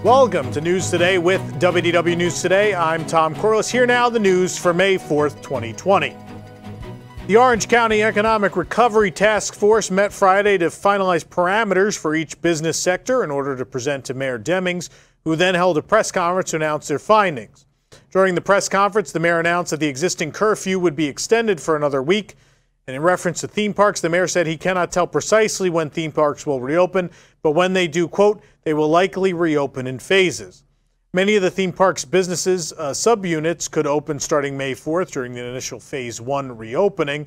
Welcome to News Today with WDW News Today. I'm Tom Corliss. Here now the news for May 4th, 2020. The Orange County Economic Recovery Task Force met Friday to finalize parameters for each business sector in order to present to Mayor Demings, who then held a press conference to announce their findings. During the press conference, the mayor announced that the existing curfew would be extended for another week. And in reference to theme parks, the mayor said he cannot tell precisely when theme parks will reopen, but when they do, quote, they will likely reopen in phases. Many of the theme parks' businesses' subunits could open starting May 4th during the initial phase 1 reopening,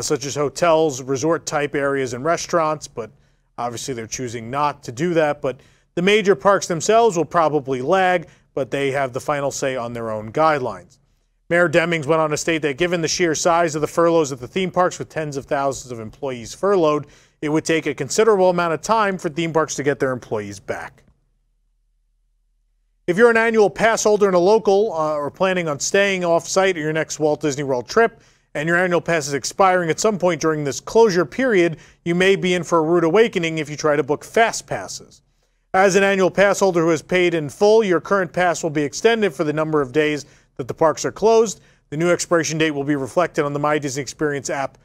such as hotels, resort-type areas, and restaurants, but obviously they're choosing not to do that. But the major parks themselves will probably lag, but they have the final say on their own guidelines. Mayor Demings went on to state that given the sheer size of the furloughs at the theme parks with tens of thousands of employees furloughed, it would take a considerable amount of time for theme parks to get their employees back. If you're an annual pass holder in a local or planning on staying off-site at your next Walt Disney World trip, and your annual pass is expiring at some point during this closure period, you may be in for a rude awakening if you try to book fast passes. As an annual pass holder who has paid in full, your current pass will be extended for the number of days that the parks are closed. The new expiration date will be reflected on the My Disney Experience app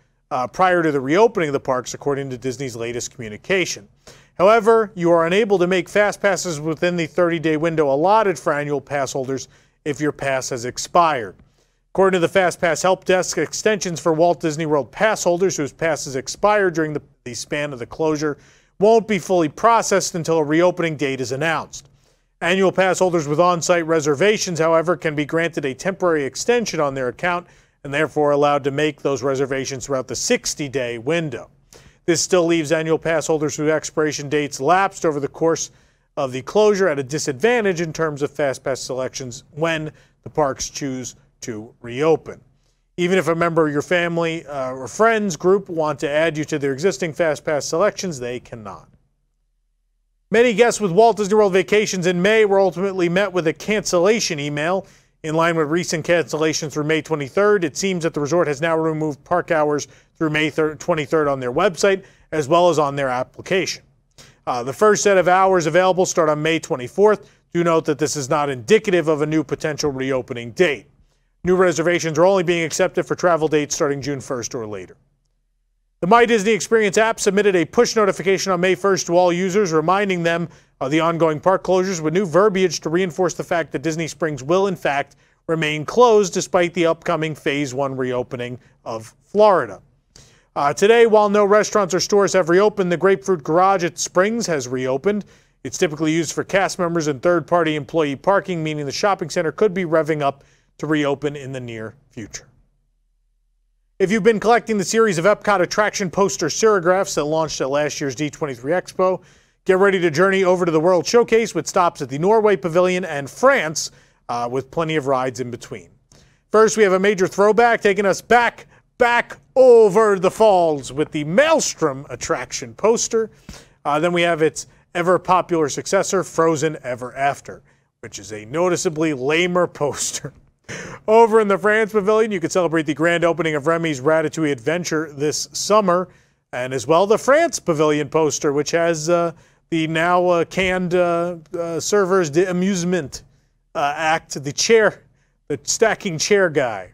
prior to the reopening of the parks, according to Disney's latest communication. However, you are unable to make fast passes within the 30-day window allotted for annual pass holders if your pass has expired. According to the Fast Pass Help Desk, extensions for Walt Disney World pass holders whose passes expired during the span of the closure won't be fully processed until a reopening date is announced. Annual pass holders with on-site reservations, however, can be granted a temporary extension on their account and therefore allowed to make those reservations throughout the 60-day window. This still leaves annual pass holders whose expiration dates lapsed over the course of the closure at a disadvantage in terms of fast pass selections when the parks choose to reopen. Even if a member of your family or friends group want to add you to their existing fast pass selections, they cannot. Many guests with Walt Disney World vacations in May were ultimately met with a cancellation email. In line with recent cancellations through May 23rd, it seems that the resort has now removed park hours through May 23rd on their website, as well as on their application. The first set of hours available start on May 24th. Do note that this is not indicative of a new potential reopening date. New reservations are only being accepted for travel dates starting June 1st or later. The My Disney Experience app submitted a push notification on May 1st to all users, reminding them of the ongoing park closures with new verbiage to reinforce the fact that Disney Springs will, in fact, remain closed despite the upcoming Phase 1 reopening of Florida. Today, while no restaurants or stores have reopened, the Grapefruit Garage at Springs has reopened. It's typically used for cast members and third-party employee parking, meaning the shopping center could be revving up to reopen in the near future. If you've been collecting the series of Epcot attraction poster serigraphs that launched at last year's D23 Expo, get ready to journey over to the World Showcase with stops at the Norway Pavilion and France, with plenty of rides in between. First, we have a major throwback taking us back over the falls with the Maelstrom attraction poster. Then we have its ever-popular successor, Frozen Ever After, which is a noticeably lamer poster. Over in the France Pavilion, you can celebrate the grand opening of Remy's Ratatouille Adventure this summer, and as well the France Pavilion poster, which has the now canned Serveurs d'Amusement act, the stacking chair guy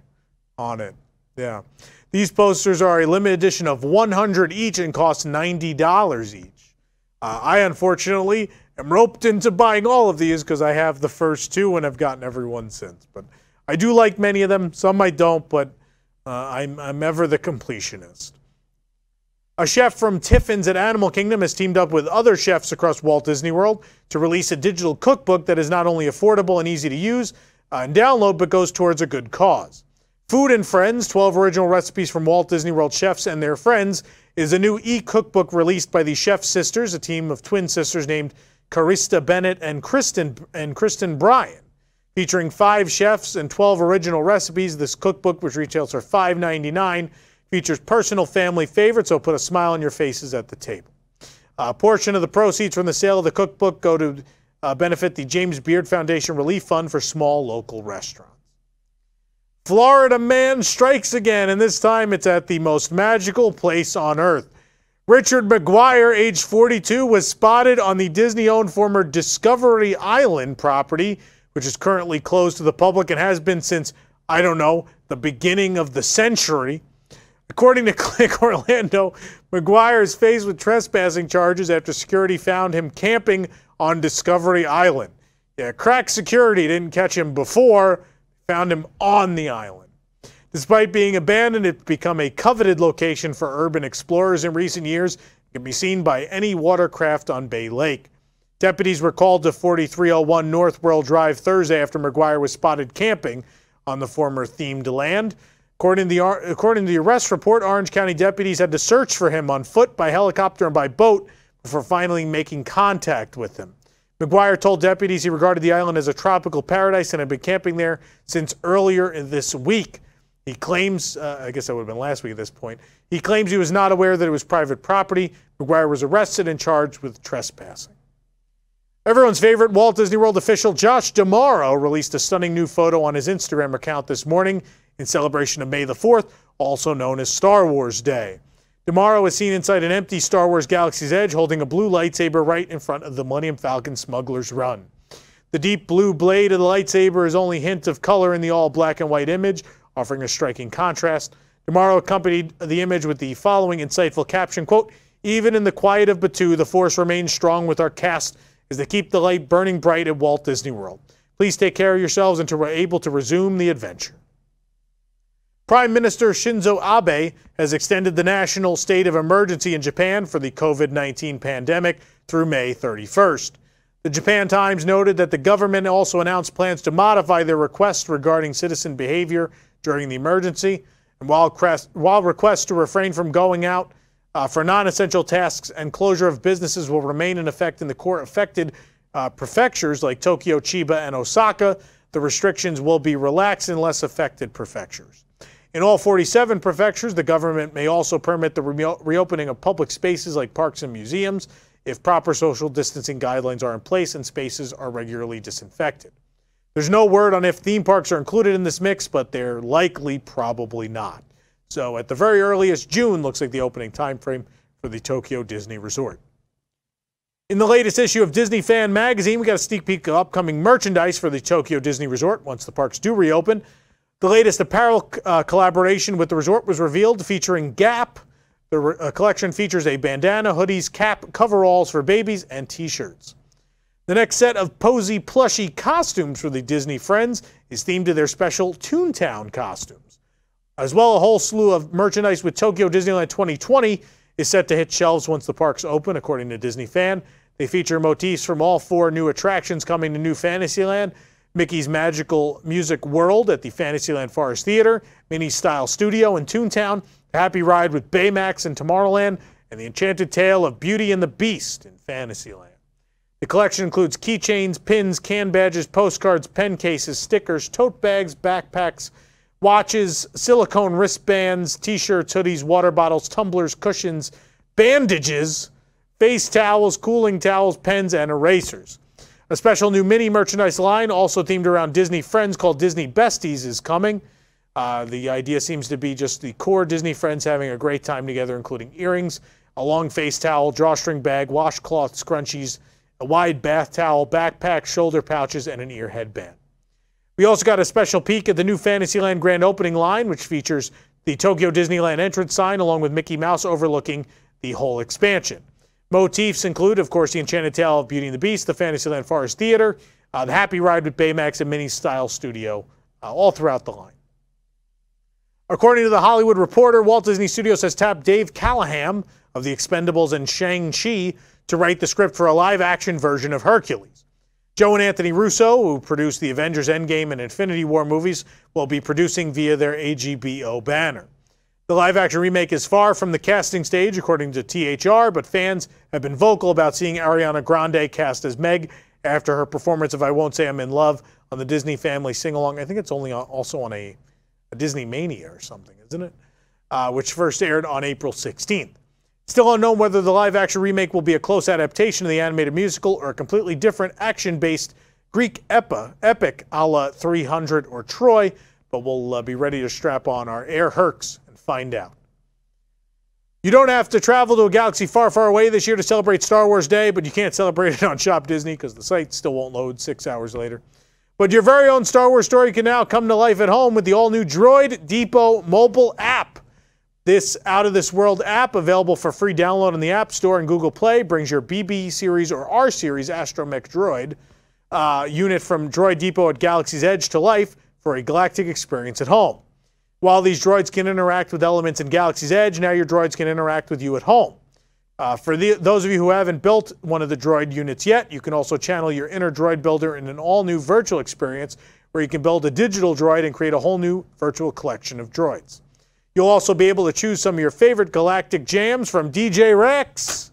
on it. Yeah. These posters are a limited edition of 100 each and cost $90 each. I, unfortunately, am roped into buying all of these because I have the first two and have gotten every one since. But I do like many of them. Some I don't, but I'm ever the completionist. A chef from Tiffin's at Animal Kingdom has teamed up with other chefs across Walt Disney World to release a digital cookbook that is not only affordable and easy to use and download, but goes towards a good cause. Food and Friends, 12 original recipes from Walt Disney World chefs and their friends, is a new e-cookbook released by the Chef Sisters, a team of twin sisters named Carista Bennett and Kristen Bryan. Featuring 5 chefs and 12 original recipes, this cookbook, which retails for $5.99, features personal family favorites, so put a smile on your faces at the table. A portion of the proceeds from the sale of the cookbook go to benefit the James Beard Foundation Relief Fund for small local restaurants. Florida man strikes again, and this time it's at the most magical place on earth. Richard McGuire, age 42, was spotted on the Disney-owned former Discovery Island property, which is currently closed to the public and has been since, I don't know, the beginning of the century. According to Click Orlando, McGuire is faced with trespassing charges after security found him camping on Discovery Island. Yeah, crack security didn't catch him before, found him on the island. Despite being abandoned, it's become a coveted location for urban explorers in recent years. It can be seen by any watercraft on Bay Lake. Deputies were called to 4301 North World Drive Thursday after McGuire was spotted camping on the former themed land. According to the arrest report, Orange County deputies had to search for him on foot, by helicopter, and by boat before finally making contact with him. McGuire told deputies he regarded the island as a tropical paradise and had been camping there since earlier this week. He claims, I guess that would have been last week at this point, he claims he was not aware that it was private property. McGuire was arrested and charged with trespassing. Everyone's favorite Walt Disney World official Josh D'Amaro released a stunning new photo on his Instagram account this morning in celebration of May the 4th, also known as Star Wars Day. D'Amaro is seen inside an empty Star Wars Galaxy's Edge holding a blue lightsaber right in front of the Millennium Falcon Smuggler's Run. The deep blue blade of the lightsaber is only hint of color in the all black and white image, offering a striking contrast. D'Amaro accompanied the image with the following insightful caption, quote, "Even in the quiet of Batuu, the Force remains strong with our cast as they keep the light burning bright at Walt Disney World. Please take care of yourselves until we're able to resume the adventure." Prime Minister Shinzo Abe has extended the national state of emergency in Japan for the COVID-19 pandemic through May 31st. The Japan Times noted that the government also announced plans to modify their requests regarding citizen behavior during the emergency. And while requests to refrain from going out for non-essential tasks and closure of businesses will remain in effect in the core affected prefectures like Tokyo, Chiba, and Osaka, the restrictions will be relaxed in less affected prefectures. In all 47 prefectures, the government may also permit the reopening of public spaces like parks and museums if proper social distancing guidelines are in place and spaces are regularly disinfected. There's no word on if theme parks are included in this mix, but they're likely probably not. So at the very earliest, June looks like the opening time frame for the Tokyo Disney Resort. In the latest issue of Disney Fan Magazine, we got a sneak peek of upcoming merchandise for the Tokyo Disney Resort once the parks do reopen. The latest apparel collaboration with the resort was revealed, featuring Gap. The collection features a bandana, hoodies, cap, coveralls for babies, and T-shirts. The next set of Posy plushie costumes for the Disney Friends is themed to their special Toontown costumes. As well, a whole slew of merchandise with Tokyo Disneyland 2020 is set to hit shelves once the parks open, according to Disney Fan. They feature motifs from all 4 new attractions coming to New Fantasyland: Mickey's Magical Music World at the Fantasyland Forest Theater, Minnie's Style Studio in Toontown, The Happy Ride with Baymax in Tomorrowland, and The Enchanted Tale of Beauty and the Beast in Fantasyland. The collection includes keychains, pins, can badges, postcards, pen cases, stickers, tote bags, backpacks, watches, silicone wristbands, T-shirts, hoodies, water bottles, tumblers, cushions, bandages, face towels, cooling towels, pens, and erasers. A special new mini merchandise line, also themed around Disney Friends, called Disney Besties, is coming. The idea seems to be just the core Disney Friends having a great time together, including earrings, a long face towel, drawstring bag, washcloth, scrunchies, a wide bath towel, backpack, shoulder pouches, and an ear headband. We also got a special peek at the new Fantasyland grand opening line, which features the Tokyo Disneyland entrance sign along with Mickey Mouse overlooking the whole expansion. Motifs include, of course, The Enchanted Tale of Beauty and the Beast, the Fantasyland Forest Theater, The Happy Ride with Baymax, and Minnie's Style Studio, all throughout the line. According to The Hollywood Reporter, Walt Disney Studios has tapped Dave Callahan of The Expendables and Shang-Chi to write the script for a live-action version of Hercules. Joe and Anthony Russo, who produced the Avengers Endgame and Infinity War movies, will be producing via their AGBO banner. The live-action remake is far from the casting stage, according to THR, but fans have been vocal about seeing Ariana Grande cast as Meg after her performance of I Won't Say I'm in Love on the Disney Family Sing-Along. I think it's only also on a Disney Mania or something, isn't it? Which first aired on April 16th. Still unknown whether the live-action remake will be a close adaptation of the animated musical or a completely different action-based Greek epic a la 300 or Troy, but we'll be ready to strap on our Air Hercs and find out. You don't have to travel to a galaxy far, far away this year to celebrate Star Wars Day, but you can't celebrate it on Shop Disney because the site still won't load 6 hours later. But your very own Star Wars story can now come to life at home with the all-new Droid Depot mobile app. This out-of-this-world app, available for free download in the App Store and Google Play, brings your BB series or R series astromech droid unit from Droid Depot at Galaxy's Edge to life for a galactic experience at home. While these droids can interact with elements in Galaxy's Edge, now your droids can interact with you at home. For those of you who haven't built one of the droid units yet, you can also channel your inner droid builder in an all-new virtual experience where you can build a digital droid and create a whole new virtual collection of droids. You'll also be able to choose some of your favorite galactic jams from DJ Rex,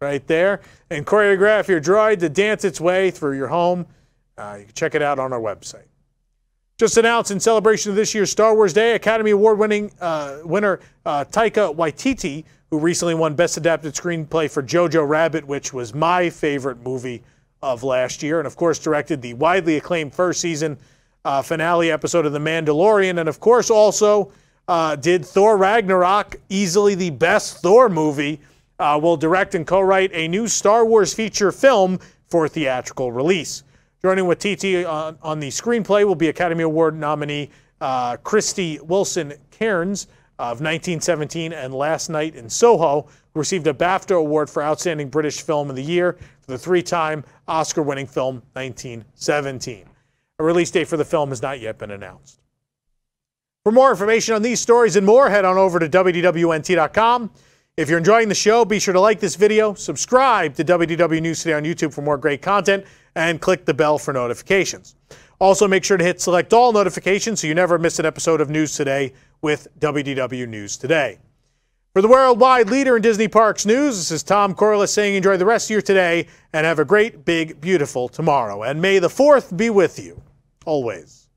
right there, and choreograph your droid to dance its way through your home. You can check it out on our website. Just announced in celebration of this year's Star Wars Day, Academy Award-winning winner Taika Waititi, who recently won Best Adapted Screenplay for Jojo Rabbit, which was my favorite movie of last year, and of course directed the widely acclaimed first season finale episode of The Mandalorian, and of course also did Thor Ragnarok, easily the best Thor movie, will direct and co-write a new Star Wars feature film for theatrical release. Joining Waititi on the screenplay will be Academy Award nominee Christy Wilson Cairns of 1917 and Last Night in Soho, who received a BAFTA Award for Outstanding British Film of the Year for the three-time Oscar-winning film 1917. A release date for the film has not yet been announced. For more information on these stories and more, head on over to WDWNT.com. If you're enjoying the show, be sure to like this video, subscribe to WDW News Today on YouTube for more great content, and click the bell for notifications. Also, make sure to hit select all notifications so you never miss an episode of News Today with WDW News Today. For the worldwide leader in Disney Parks news, this is Tom Corliss saying enjoy the rest of your today and have a great, big, beautiful tomorrow. And may the 4th be with you, always.